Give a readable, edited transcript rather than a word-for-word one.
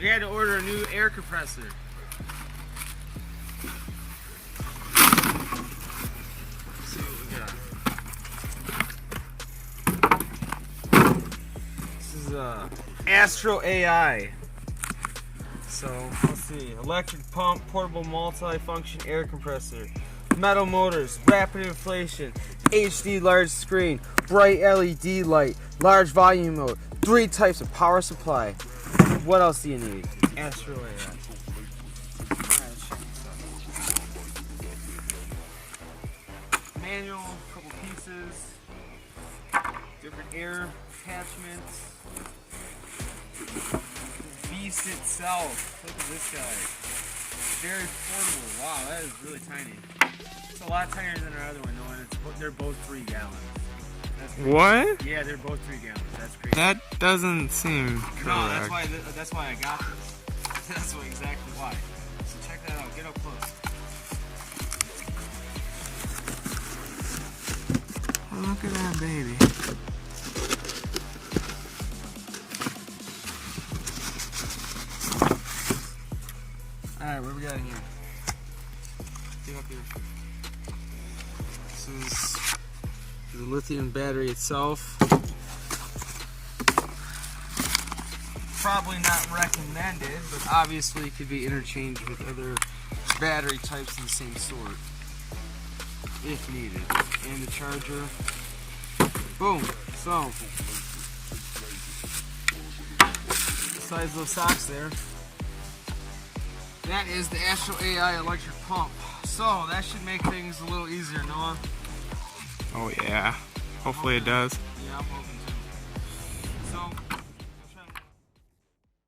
We had to order a new air compressor. Let's see what we got. This is AstroAI. So let's see, electric pump, portable multi-function air compressor, metal motors, rapid inflation, HD large screen, bright LED light, large volume mode, 3 types of power supply. What else do you need? AstroAI. Manual, couple pieces, different air attachments. Beast itself. Look at this guy. Very portable. Wow, that is really tiny. It's a lot tinier than our other one, though, and they're both 3 gallons. What? Yeah, they're both 3 gallons. That's crazy. That doesn't seem correct. No, that's why I got this. That's exactly why. So check that out. Get up close. Oh, look at that baby. Alright, what do we got in here? Get up here. This is the lithium battery itself. Probably not recommended, but obviously it could be interchanged with other battery types of the same sort, if needed. And the charger. Boom. So, besides those socks there, that is the AstroAI electric pump. So that should make things a little easier, Noah. Oh yeah. Hopefully it does. Yeah, I'm hoping